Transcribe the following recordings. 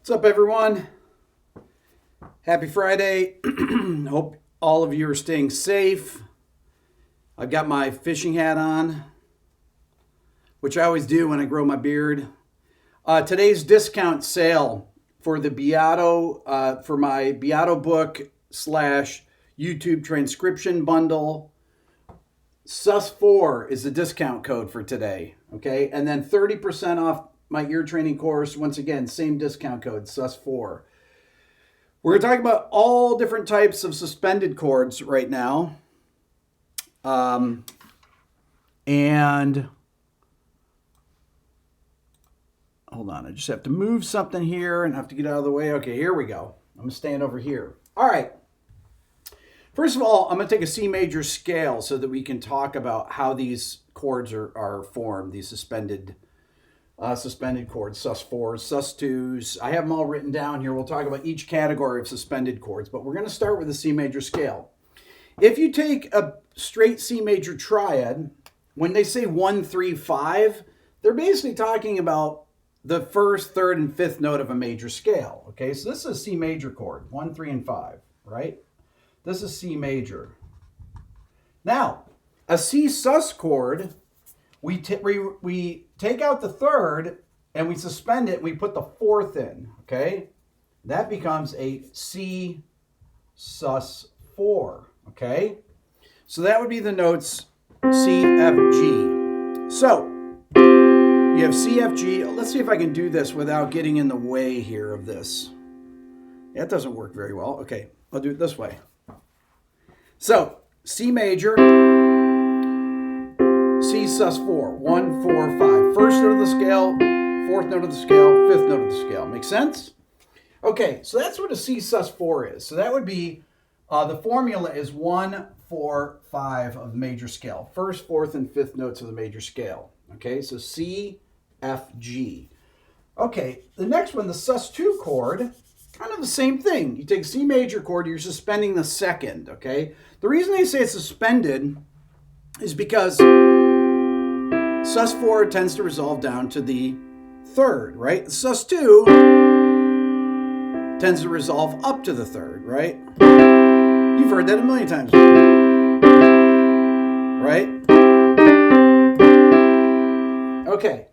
What's up, everyone? Happy Friday. Hope all of you are staying safe. I've got my fishing hat on, which I always do when I grow my beard. Today's discount sale for the Beato, for my Beato book / YouTube transcription bundle. SUS4 is the discount code for today, okay? And then 30% off my ear training course. Once again, same discount code, SUS4. We're going to talk about all different types of suspended chords right now. And hold on, I just have to move something here and have to get out of the way. Okay, here we go. I'm going to stand over here. All right. First of all, I'm going to take a C major scale so that we can talk about how these chords are formed, these suspended chords, sus4s, sus2s. I have them all written down here. We'll talk about each category of suspended chords, but we're going to start with the C major scale. If you take a straight C major triad, when they say 1, 3, 5, they're basically talking about the first, third, and fifth note of a major scale. Okay, so this is a C major chord, 1, 3, and 5, right? This is C major. Now, a C sus chord, we take out the third and we suspend it and we put the fourth in, okay? That becomes a C sus4, okay? So that would be the notes C, F, G. So, you have C, F, G. Let's see if I can do this without getting in the way here of this. Yeah, it doesn't work very well. Okay, I'll do it this way. So, C major, C sus4, 1, 4, 5. First note of the scale, fourth note of the scale, fifth note of the scale. Make sense? Okay, so that's what a C sus4 is. So that would be, the formula is 1, 4, 5 of the major scale. First, fourth, and fifth notes of the major scale. Okay, so C, F, G. Okay, the next one, the sus2 chord, kind of the same thing. You take C major chord, you're suspending the second, okay? The reason they say it's suspended is because sus4 tends to resolve down to the third, right? sus2 tends to resolve up to the third, right? You've heard that a million times, right? Okay,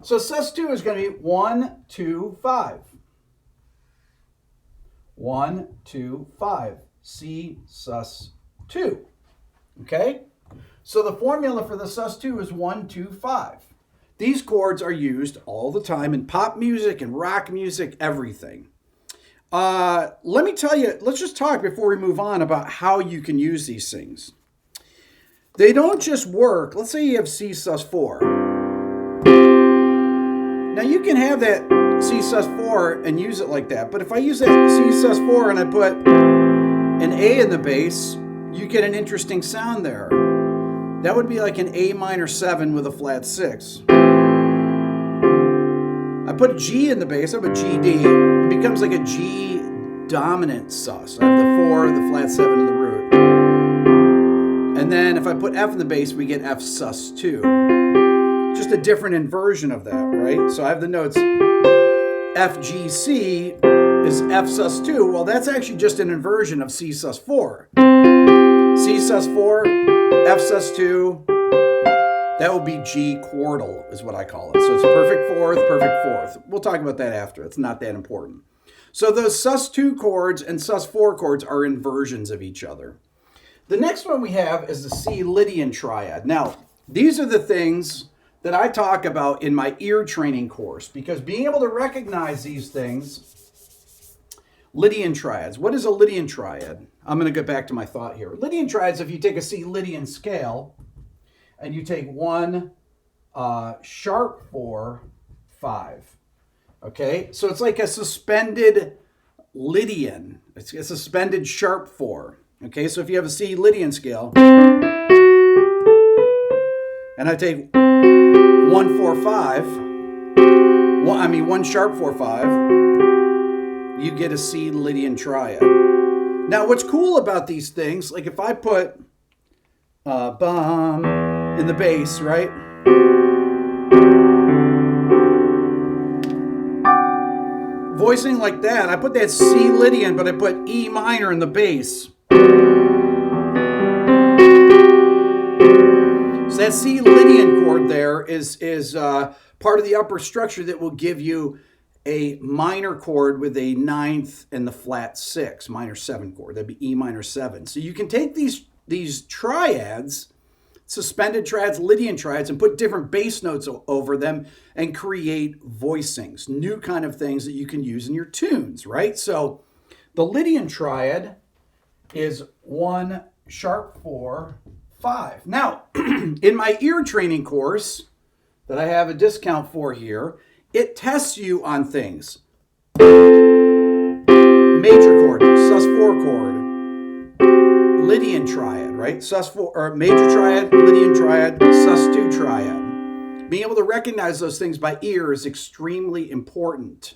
so sus2 is going to be 1, 2, 5. 1, 2, 5. C sus2. Okay? So the formula for the sus2 is 1, 2, 5. These chords are used all the time in pop music and rock music, everything. Let me tell you, let's just talk before we move on about how you can use these things. They don't just work. Let's say you have C sus4. Now you can have that C sus4 and use it like that. But if I use that C sus4 and I put an A in the bass, you get an interesting sound there. That would be like an A minor 7 with a flat 6. I put a G in the bass, I have a G D. It becomes like a G dominant sus. I have the 4, the flat 7, and the root. And then if I put F in the bass, we get F sus2. Just a different inversion of that, right? So I have the notes F, G, C is F sus2. Well, that's actually just an inversion of C sus4. C sus4, F sus2, that will be G chordal is what I call it. So it's perfect fourth. We'll talk about that after. It's not that important. So those sus2 chords and sus4 chords are inversions of each other. The next one we have is the C Lydian triad. Now, these are the things that I talk about in my ear training course, because being able to recognize these things, Lydian triads. What is a Lydian triad? I'm going to get back to my thought here. Lydian triads, if you take a C Lydian scale and you take 1 sharp 4, 5. Okay, so it's like a suspended Lydian. It's a suspended sharp 4. Okay, so if you have a C Lydian scale and I take 1, 4, 5, 1 sharp 4, 5, you get a C Lydian triad. Now, what's cool about these things, like if I put bum in the bass, right? voicing like that. I put that C Lydian, but I put E minor in the bass. So that C Lydian chord there is part of the upper structure that will give you a minor chord with a ninth and the flat 6, minor 7 chord. That'd be E minor 7. So you can take these triads, suspended triads, Lydian triads, and put different bass notes over them and create voicings, new kind of things that you can use in your tunes, right? So the Lydian triad is 1 sharp 4 5. Now, in my ear training course that I have a discount for here, it tests you on things. Major chord, sus4 chord, Lydian triad, right? Sus4 or major triad, Lydian triad, sus2 triad. Being able to recognize those things by ear is extremely important.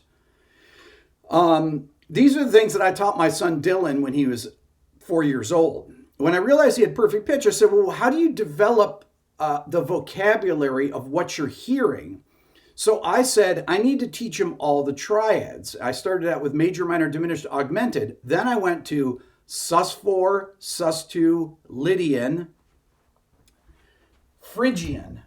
These are the things that I taught my son Dylan when he was 4 years old. When I realized he had perfect pitch, I said, well, how do you develop the vocabulary of what you're hearing? So I said, I need to teach him all the triads. I started out with major, minor, diminished, augmented. Then I went to sus4, sus2, Lydian, Phrygian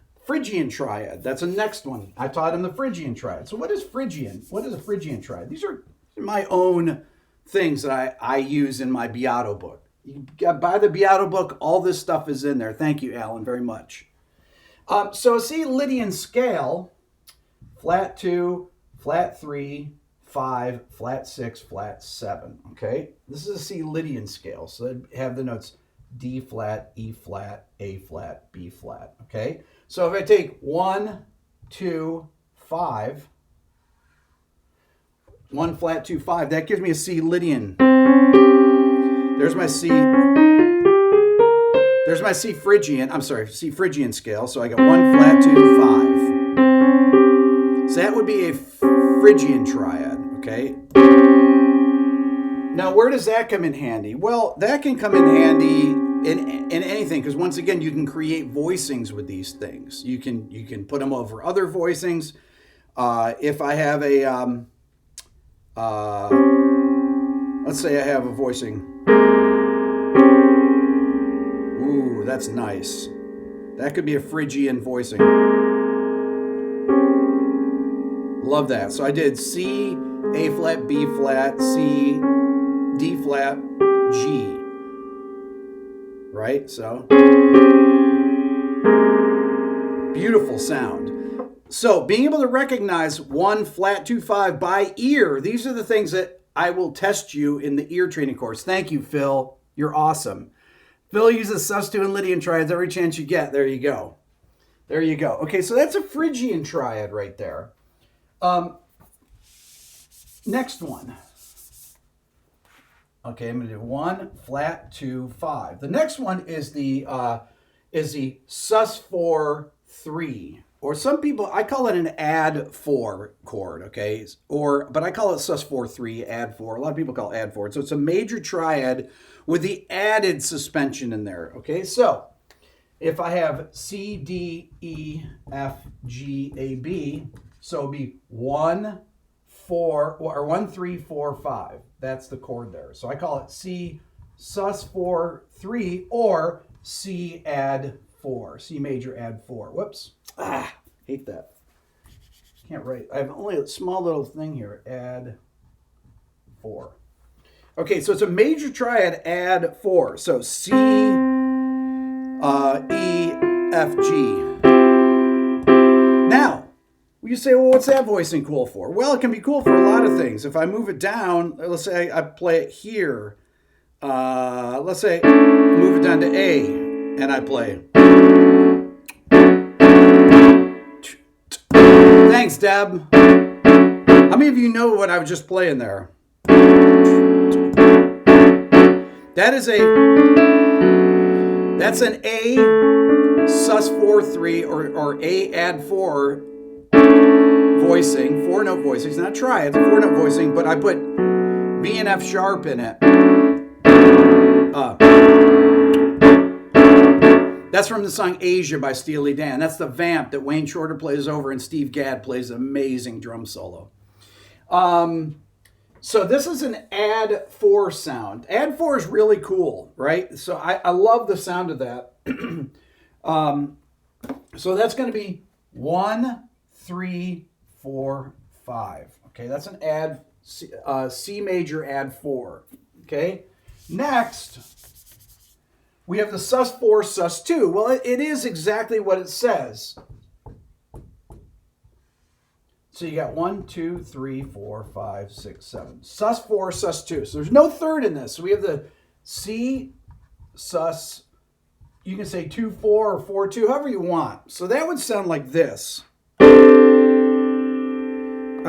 triad. That's the next one. I taught him the Phrygian triad. So what is Phrygian? What is a Phrygian triad? These are my own things that I use in my Beato book. You buy the Beato book, all this stuff is in there. Thank you, Alan, very much. So see Lydian scale, flat 2, flat 3, 5, flat 6, flat 7, okay? This is a C Lydian scale, so they have the notes D flat, E flat, A flat, B flat, okay? So if I take 1, 2, 5, 1 flat 2 5, that gives me a C Lydian. There's my C. There's my C Phrygian. I'm sorry, C Phrygian scale. So I got 1 flat 2 5. So that would be a Phrygian triad. Okay. Now where does that come in handy? Well, that can come in handy in anything, because once again, you can create voicings with these things. You can put them over other voicings. If I have a let's say I have a voicing. Ooh, that's nice. That could be a Phrygian voicing. Love that. So I did C, A flat, B flat, C, D flat, G. Right? So beautiful sound. So being able to recognize 1 flat 2 5 by ear, these are the things that I will test you in the ear training course. Thank you, Phil. You're awesome. Phil uses sus2 and Lydian triads every chance you get. There you go. There you go. Okay, so that's a Phrygian triad right there. Next one. Okay, I'm going to do 1 flat 2 5. The next one is the sus4 3. Or some people, I call it an add 4 chord, okay? But I call it sus4 3, add 4. A lot of people call it add 4. So it's a major triad with the added suspension in there, okay? So if I have C, D, E, F, G, A, B, so it'll be 1, 4, or 1, 3, 4, 5. That's the chord there. So I call it C sus4 3 or C add 4, C major add 4. Whoops. Hate that. Can't write. I have only a small little thing here. Add 4. Okay, so it's a major triad add 4. So C, E, F, G. Now, you say, well, what's that voicing cool for? Well, it can be cool for a lot of things. If I move it down, let's say I play it here. Let's say I move it down to A, and I play. Thanks, Deb. How many of you know what I was just playing there? That's an A sus4 3 or A add 4 voicing, 4-note voicing. It's not try, it's a 4-note voicing, but I put B and F sharp in it. That's from the song Asia by Steely Dan. That's the vamp that Wayne Shorter plays over and Steve Gadd plays an amazing drum solo. So this is an add 4 sound. Add 4 is really cool, right? So I love the sound of that. So that's going to be 1, 3, 4, 5. Okay, that's an add C major add 4. Okay, next we have the sus4, sus2. Well, it is exactly what it says. So you got 1, 2, 3, 4, 5, 6, 7. Sus4, sus2. So there's no third in this. So we have the C sus. You can say 2, 4 or 4, 2, however you want. So that would sound like this. I'm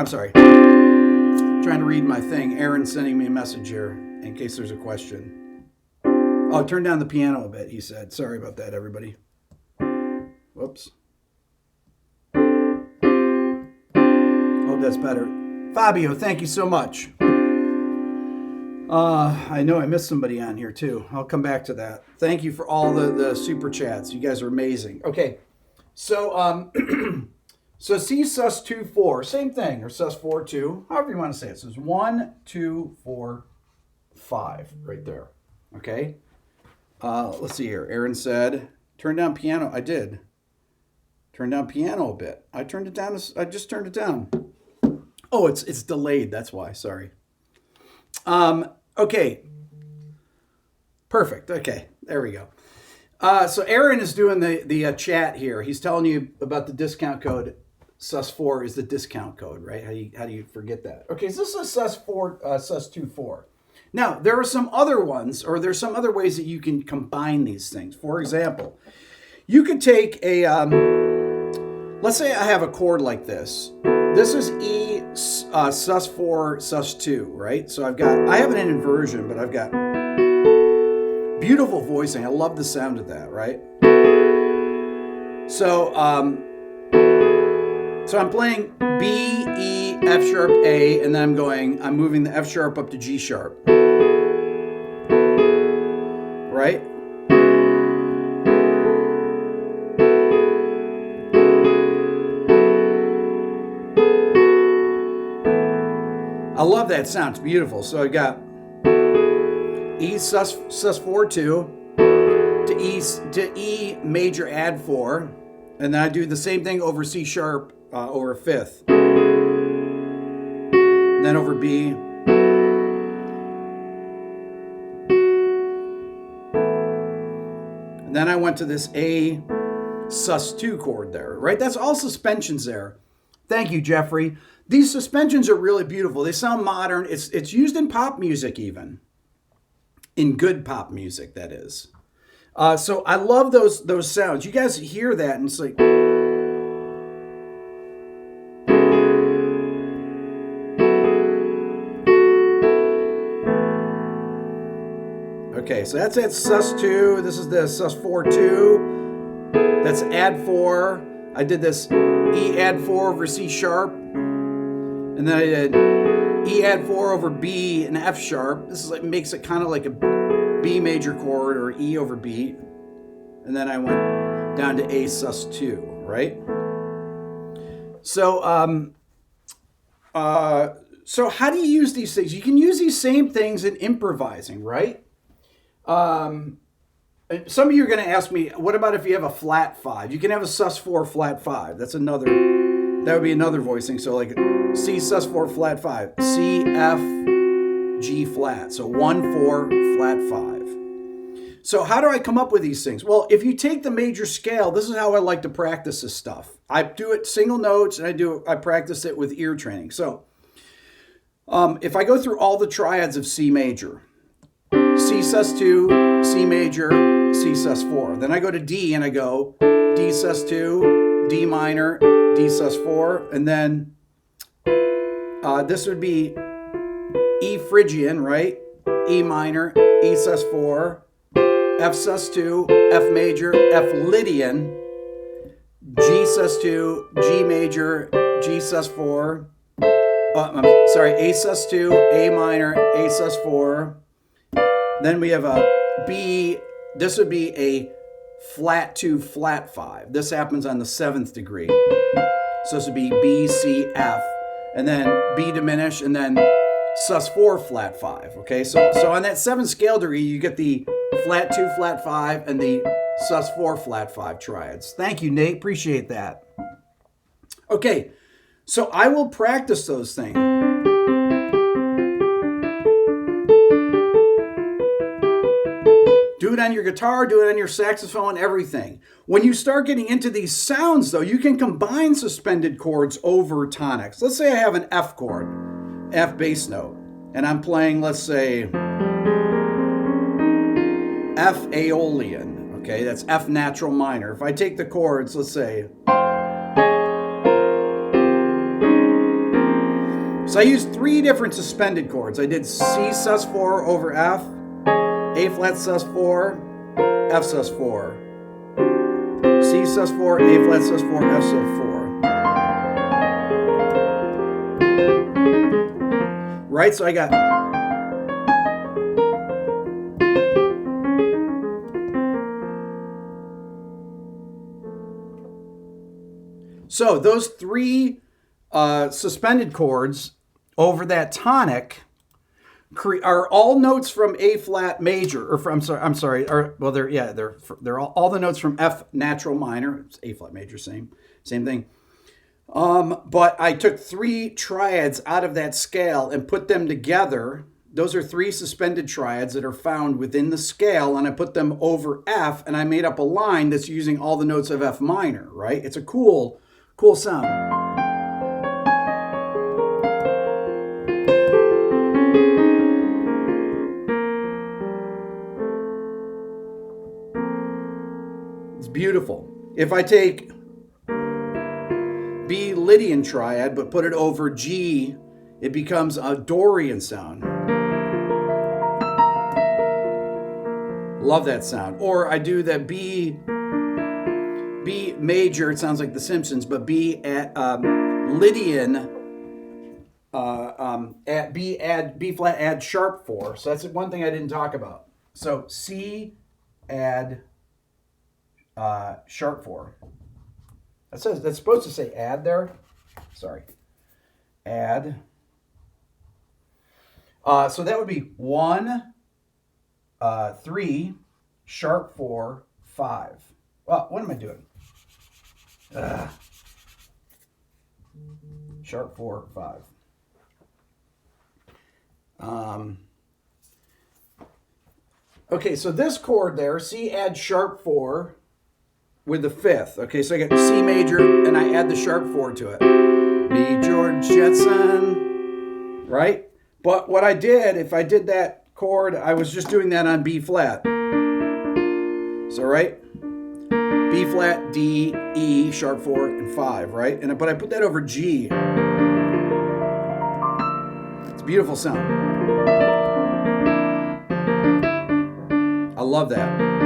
sorry. Trying to read my thing. Aaron's sending me a message here in case there's a question. Oh, turn down the piano a bit, he said. Sorry about that, everybody. Whoops. Hope that's better. Fabio, thank you so much. I know I missed somebody on here too. I'll come back to that. Thank you for all the super chats. You guys are amazing. Okay, so so C sus 2 4, same thing, or sus 4 2, however you want to say it. So it's 1 2 4 5 right there. Okay. Let's see here. Aaron said, "Turn down piano." I did. Turn down piano a bit. I turned it down. I just turned it down. Oh, it's delayed. That's why. Sorry. Okay. Perfect. Okay. There we go. So Aaron is doing the chat here. He's telling you about the discount code. sus4 is the discount code, right? How do you forget that? Okay. So this is sus4, sus2 4. Now there are some other ones, or there's some other ways that you can combine these things. For example, you could take a, let's say I have a chord like this. This is E sus4 sus2, right? So I have it in inversion, but I've got beautiful voicing. I love the sound of that, right? So so I'm playing B, E, F sharp, A, and then I'm moving the F sharp up to G sharp, right? I love that sound. It's beautiful. So I got E sus4 2 to E major add 4, and then I do the same thing over C sharp over 5th, and then over B, and then I went to this A sus2 chord there, right? That's all suspensions there. Thank you, Jeffrey. These suspensions are really beautiful. They sound modern. It's used in pop music even. In good pop music, that is. So I love those sounds. You guys hear that and it's like... Okay, so that's at sus2. This is the sus4 2. That's add 4. I did this E add 4 over C sharp. And then I did E add 4 over B and F sharp. This is like makes it kind of like a B major chord, or E over B. And then I went down to A sus2, right? So so how do you use these things? You can use these same things in improvising, right? Some of you are going to ask me, what about if you have a flat 5? You can have a sus4 flat 5. That would be another voicing. So like C sus4 flat 5, C F G flat. So 1 4 flat 5. So how do I come up with these things? Well, if you take the major scale, this is how I like to practice this stuff. I do it single notes, and I practice it with ear training. So if I go through all the triads of C major, C sus2, C major, C sus4. Then I go to D and I go D sus2, D minor, D sus4, and then this would be E Phrygian, right? E minor, E sus4, F sus2, F major, F Lydian, G sus2, G major, G sus4. I'm sorry, A sus2, A minor, A sus4. Then we have a B. This would be a flat 2, flat 5. This happens on the 7th degree. So this would be B, C, F. And then B diminished, and then sus4 flat 5. Okay, so on that 7 scale degree, you get the flat 2 flat 5 and the sus4 flat 5 triads. Thank you, Nate. Appreciate that. Okay, so I will practice those things. Do it on your guitar, do it on your saxophone, everything. When you start getting into these sounds, though, you can combine suspended chords over tonics. Let's say I have an F chord, F bass note, and I'm playing, let's say, F Aeolian. Okay, that's F natural minor. If I take the chords, let's say, so I used 3 different suspended chords. I did C sus4 over F, A flat sus4, F sus4, C sus4, A flat sus4, F sus4. Right, so I got so those 3 suspended chords over that tonic are all notes from A flat major, or from, I'm sorry, well, they're all the notes from F natural minor. It's A flat major, same thing. But I took 3 triads out of that scale and put them together. Those are 3 suspended triads that are found within the scale, and I put them over F, and I made up a line that's using all the notes of F minor. Right? It's a cool sound. Beautiful. If I take B Lydian triad but put it over G, it becomes a Dorian sound. Love that sound. Or I do that B major, it sounds like The Simpsons, but B at Lydian at B flat add sharp 4. So that's one thing I didn't talk about. So C add sharp 4. That's supposed to say add there. Sorry. Add. So that would be 1, 3, sharp 4, 5. Well, what am I doing? Sharp 4, 5. Okay, so this chord there, C add sharp 4 with the 5th. Okay, so I got C major and I add the sharp 4 to it. B George Jetson, right? But what I did, if I did that chord, I was just doing that on B flat. So, right? B flat, D, E, sharp 4, and 5, right? But I put that over G. It's a beautiful sound. I love that.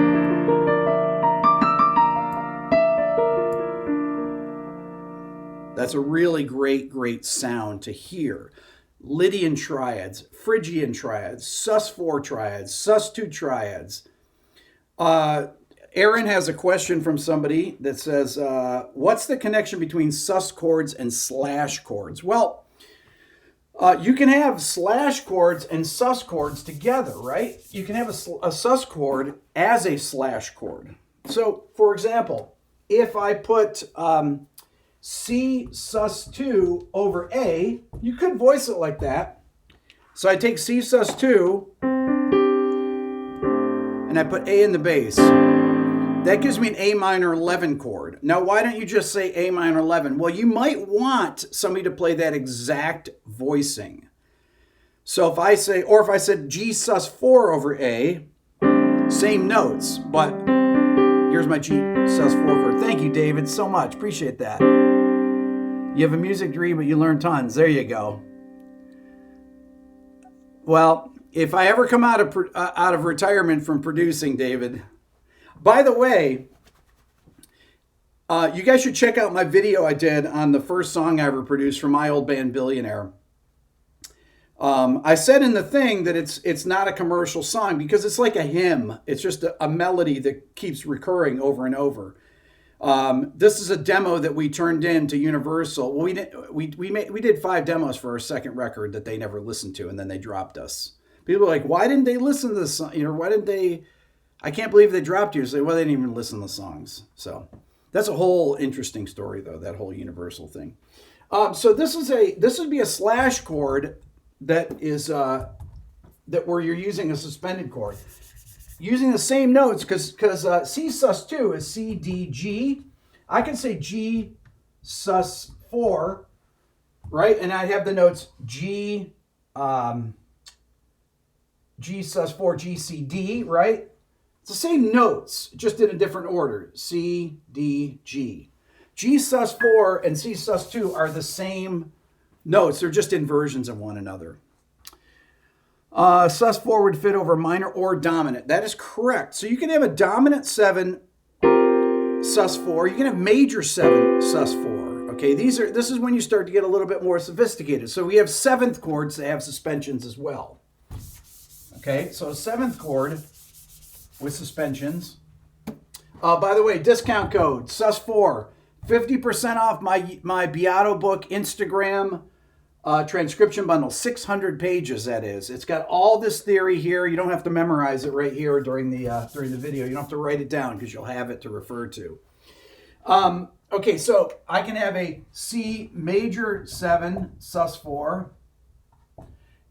That's a really great sound to hear. Lydian triads, Phrygian triads, sus4 triads, sus2 triads. Aaron has a question from somebody that says, what's the connection between sus chords and slash chords? Well, you can have slash chords and sus chords together, right? You can have a sus chord as a slash chord. So, for example, if I put C sus2 over A, you could voice it like that. So I take C sus2 and I put A in the bass. That gives me an A minor 11 chord. Now, why don't you just say A minor 11? Well, you might want somebody to play that exact voicing. So if I said G sus4 over A, same notes, but here's my G sus4 chord. Thank you, David, so much. Appreciate that. You have a music degree, but you learn tons. There you go. Well, if I ever come out of retirement from producing, David. By the way, you guys should check out my video I did on the first song I ever produced for my old band Billionaire. I said in the thing that it's not a commercial song because it's like a hymn. It's just a melody that keeps recurring over and over. This is a demo that we turned in to Universal. Well, we did 5 demos for our second record that they never listened to, and then they dropped us. People are like, why didn't they listen to this song? You know, why didn't they? I can't believe they dropped you. Say, well, they didn't even listen to the songs. So that's a whole interesting story, though, that whole Universal thing. So this would be a slash chord that is that where you're using a suspended chord, using the same notes because C sus2 is C D G. I can say G sus4, right? And I have the notes G G sus4, G C D, right? It's the same notes, just in a different order. C D G. G sus4 and C sus2 are the same notes. They're just inversions of one another. Sus4 would fit over minor or dominant. That is correct. So you can have a dominant 7 sus4. You can have major 7 sus4. Okay, this is when you start to get a little bit more sophisticated. So we have 7th chords that have suspensions as well. Okay, so 7th chord with suspensions. By the way, discount code sus4. 50% off my Beato book Instagram transcription bundle. 600 pages, that is. It's got all this theory here. You don't have to memorize it right here during the video. You don't have to write it down because you'll have it to refer to. Okay, so I can have a C major 7 sus4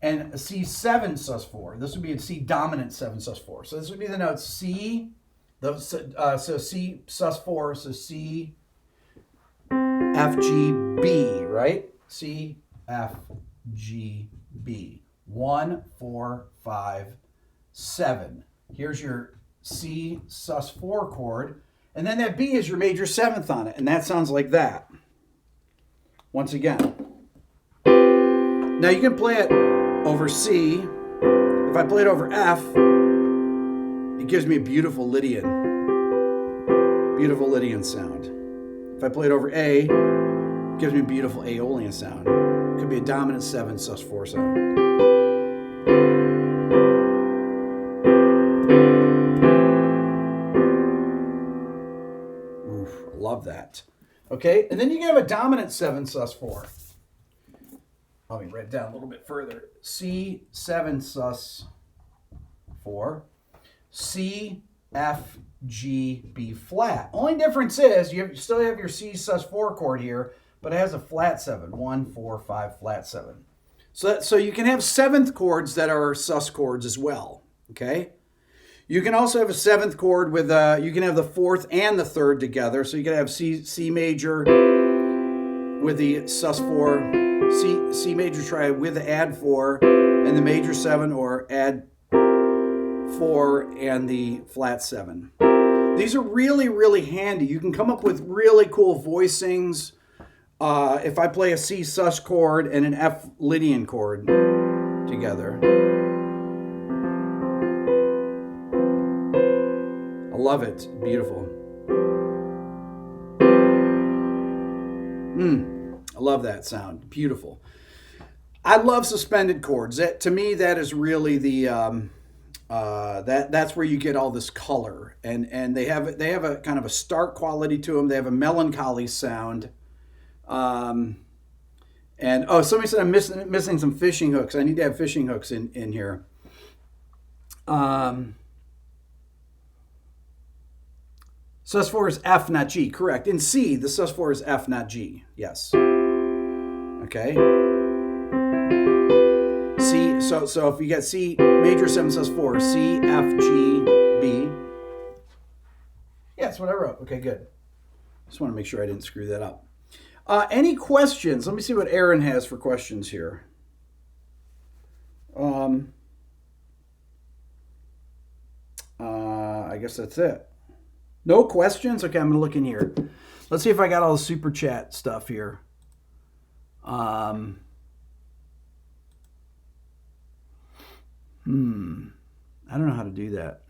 and a C7 sus4. This would be a C dominant 7 sus4. So this would be the notes C, so C sus4, so C, F, G, B, right? C, F, G, B. 1, 4, 5, 7. Here's your C sus4 chord. And then that B is your major 7th on it. And that sounds like that. Once again. Now you can play it over C. If I play it over F, it gives me a beautiful Lydian sound. If I play it over A, it gives me a beautiful Aeolian sound. It could be a dominant 7 sus4 sound. Oof, I love that. Okay, and then you can have a dominant 7 sus4. Let me write it down a little bit further. C7 sus4, C, F, G, B flat. Only difference is you still have your C sus4 chord here, but it has a flat 7. 1, 4, 5, flat 7. So you can have 7th chords that are sus chords as well. Okay. You can also have a 7th chord with you can have the 4th and the 3rd together. So you can have C major with the sus4, C major triad with the add 4, and the major 7, or add 4 and the flat 7. These are really, really handy. You can come up with really cool voicings. If I play a C sus chord and an F Lydian chord together. I love it. Beautiful. I love that sound. Beautiful. I love suspended chords. To me, that is really the that's where you get all this color, and they have a kind of a stark quality to them. They have a melancholy sound. And somebody said I'm missing some fishing hooks. I need to have fishing hooks in here. Sus4 is F, not G. Correct. In C, the sus4 is F, not G. Yes. Okay. C. So if you get C major 7 sus4, C, F, G, B. Yeah, that's what I wrote. Okay, good. Just want to make sure I didn't screw that up. Any questions? Let me see what Aaron has for questions here. I guess that's it. No questions? Okay, I'm going to look in here. Let's see if I got all the super chat stuff here. I don't know how to do that.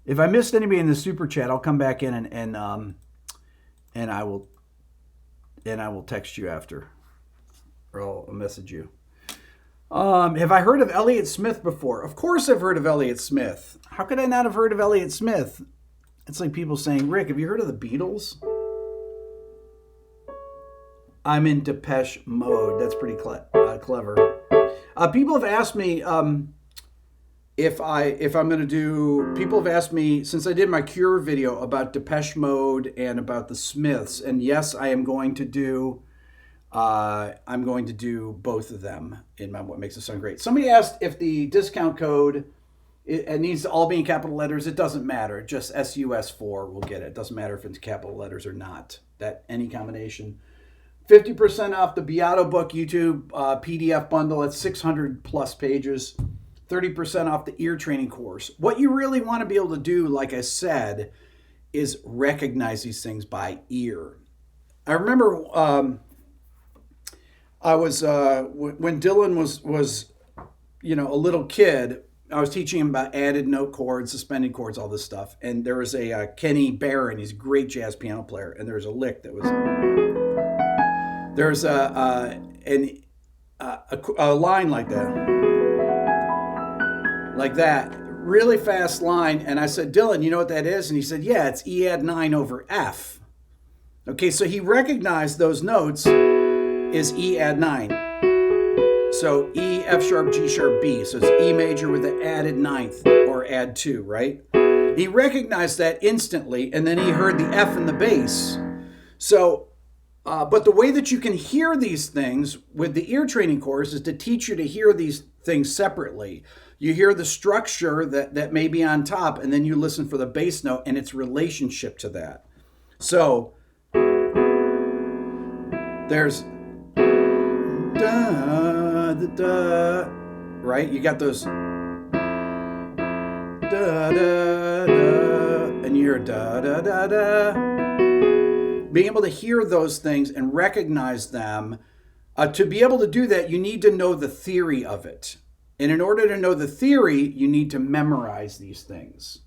If I missed anybody in the super chat, I'll come back in and I will text you after, or I'll message you. Have I heard of Elliott Smith before? Of course I've heard of Elliott Smith. How could I not have heard of Elliott Smith? It's like people saying, Rick, have you heard of the Beatles? I'm in Depeche Mode. That's pretty clever. People have asked me if I'm going to do. People have asked me since I did my Cure video about Depeche Mode and about the Smiths, and yes, I am going to do. I'm going to do both of them in my What Makes It Sound Great. Somebody asked if the discount code it needs to all be in capital letters. It doesn't matter. Just SUS4 will get it. It doesn't matter if it's capital letters or not. That any combination. 50% off the Beato Book YouTube PDF bundle. That's 600 plus pages. 30% off the ear training course. What you really want to be able to do, like I said, is recognize these things by ear. I remember I was when Dylan was a little kid. I was teaching him about added note chords, suspended chords, all this stuff. And there was a Kenny Barron. He's a great jazz piano player. And there was a lick that was. There's a line like that, really fast line. And I said, Dylan, you know what that is? And he said, yeah, it's E add 9 over F. Okay, so he recognized those notes is E add 9. So E, F sharp, G sharp, B. So it's E major with the added ninth or add 2, right? He recognized that instantly, and then he heard the F in the bass. So, but the way that you can hear these things with the ear training course is to teach you to hear these things separately. You hear the structure that may be on top, and then you listen for the bass note and its relationship to that. So there's da, da, da, right? You got those da, da, da, and you're da, da, da, da. Being able to hear those things and recognize them, to be able to do that, you need to know the theory of it. And in order to know the theory, you need to memorize these things.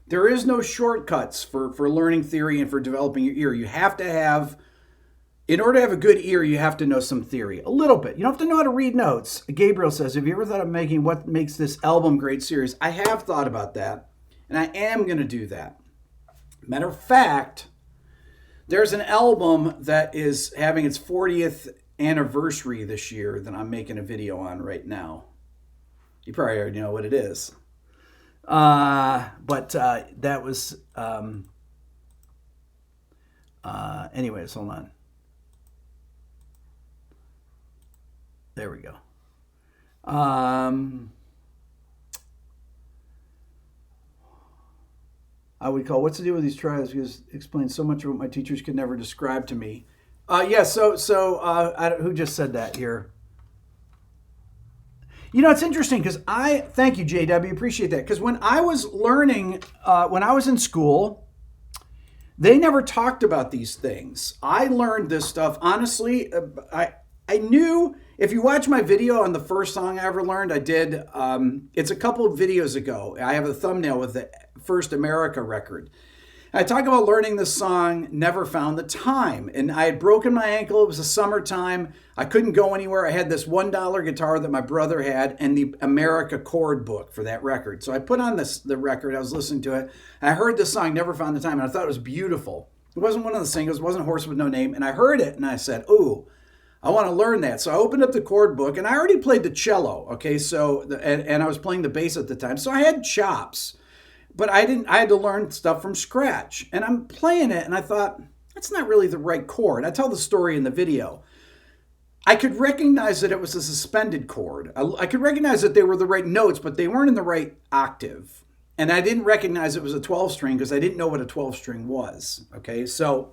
There is no shortcuts for learning theory and for developing your ear. You have to have, in order to have a good ear, you have to know some theory. A little bit. You don't have to know how to read notes. Gabriel says, have you ever thought of making What Makes This Album Great series? I have thought about that, and I am going to do that. Matter of fact, there's an album that is having its 40th anniversary this year that I'm making a video on right now. You probably already know what it is. But that was... anyways, hold on. There we go. I would call what's the deal with these trials because it explains so much of what my teachers could never describe to me. Who just said that here? You know, it's interesting because thank you, JW, appreciate that. Because when I was learning, when I was in school, they never talked about these things. I learned this stuff, honestly, I knew, if you watch my video on the first song I ever learned, I did, it's a couple of videos ago. I have a thumbnail with the first America record. I talk about learning this song, Never Found the Time. And I had broken my ankle. It was the summertime. I couldn't go anywhere. I had this $1 guitar that my brother had and the America chord book for that record. So I put on the record. I was listening to it. And I heard this song, Never Found the Time, and I thought it was beautiful. It wasn't one of the singles. It wasn't Horse with No Name. And I heard it, and I said, ooh, I want to learn that. So I opened up the chord book, and I already played the cello. Okay, so and I was playing the bass at the time. So I had chops. But I had to learn stuff from scratch. And I'm playing it, and I thought, that's not really the right chord. I tell the story in the video. I could recognize that it was a suspended chord. I could recognize that they were the right notes, but they weren't in the right octave. And I didn't recognize it was a 12-string because I didn't know what a 12-string was. Okay, so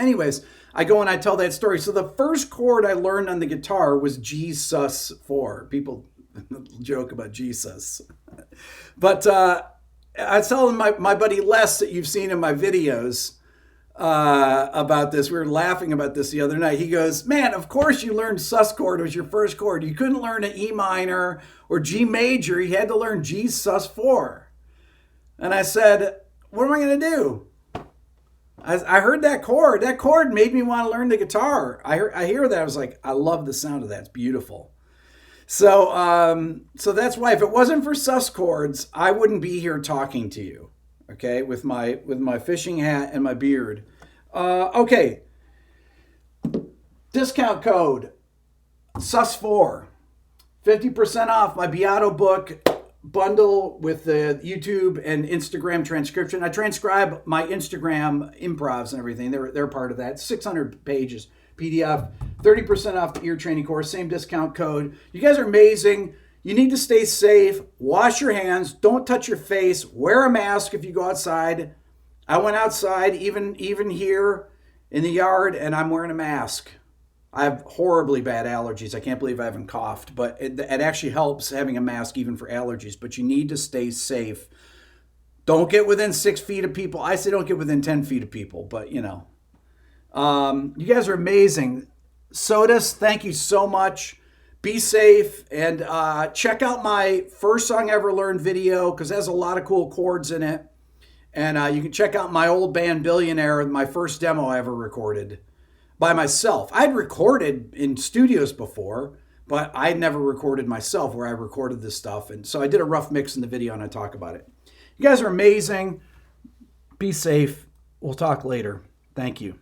anyways, I go and I tell that story. So the first chord I learned on the guitar was G sus4. People joke about Jesus. But I was telling my buddy Les that you've seen in my videos about this. We were laughing about this the other night. He goes, man, of course you learned sus chord. It was your first chord. You couldn't learn an E minor or G major. You had to learn G sus4. And I said, what am I going to do? I heard that chord. That chord made me want to learn the guitar. I hear that. I was like, I love the sound of that. It's beautiful. So that's why if it wasn't for sus chords, I wouldn't be here talking to you. okay, with my fishing hat and my beard. Okay, discount code SUS4, 50% off my Beato book bundle with the YouTube and Instagram transcription. I transcribe my Instagram improvs and everything. They're part of that. 600 pages PDF, 30% off the ear training course, same discount code. You guys are amazing. You need to stay safe. Wash your hands. Don't touch your face. Wear a mask if you go outside. I went outside, even here in the yard, and I'm wearing a mask. I have horribly bad allergies. I can't believe I haven't coughed, but it actually helps having a mask even for allergies. But you need to stay safe. Don't get within 6 feet of people. I say don't get within 10 feet of people, but you know. You guys are amazing. Sodas, thank you so much. Be safe, and check out my first song ever learned video because it has a lot of cool chords in it. And you can check out my old band Billionaire, my first demo I ever recorded by myself. I'd recorded in studios before, but I'd never recorded myself where I recorded this stuff. And so I did a rough mix in the video and I talk about it. You guys are amazing. Be safe. We'll talk later. Thank you.